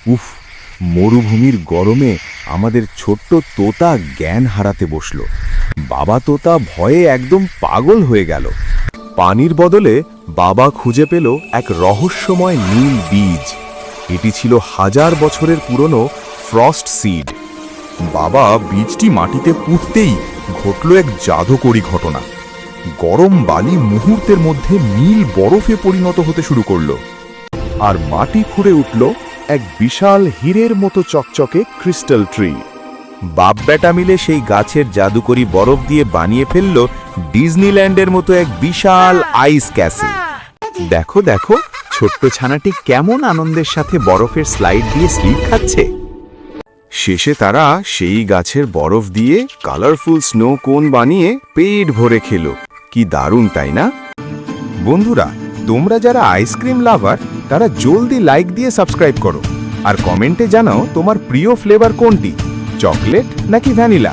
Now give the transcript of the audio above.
উফ, মরুভূমির গরমে আমাদের ছোট্ট তোতা জ্ঞান হারাতে বসল। বাবা তোতা ভয়ে একদম পাগল হয়ে গেল। পানির বদলে বাবা খুঁজে পেল এক রহস্যময় নীল বীজ। এটি ছিল 1000 বছরের পুরনো ফ্রস্ট সিড। বাবা বীজটি মাটিতে পুঁততেই ঘটল এক জাদুকরী ঘটনা। গরম বালি মুহূর্তের মধ্যে নীল বরফে পরিণত হতে শুরু করল, আর মাটি ফুঁড়ে উঠল এক বিশাল হীরের মতো চকচকে ক্রিস্টাল ট্রি। বাপ বেটা মিলে সেই গাছের জাদুকরী বরফ দিয়ে বানিয়ে ফেলল ডিজনিল্যান্ডের মতো এক বিশাল আইস ক্যাসেল। দেখো দেখো, ছোট্ট ছানাটি কেমন আনন্দের সাথে বরফের স্লাইড দিয়ে স্লিপ খাচ্ছে। শেষে তারা সেই গাছের বরফ দিয়ে কালারফুল স্নো কোন বানিয়ে পেট ভরে খেলো। কি দারুণ, তাই না? বন্ধুরা, তোমরা যারা আইসক্রিম লাভার তারা জলদি লাইক দিয়ে সাবস্ক্রাইব করো আর কমেন্টে জানাও তোমার প্রিয় ফ্লেভার কোনটি, চকলেট নাকি ভ্যানিলা।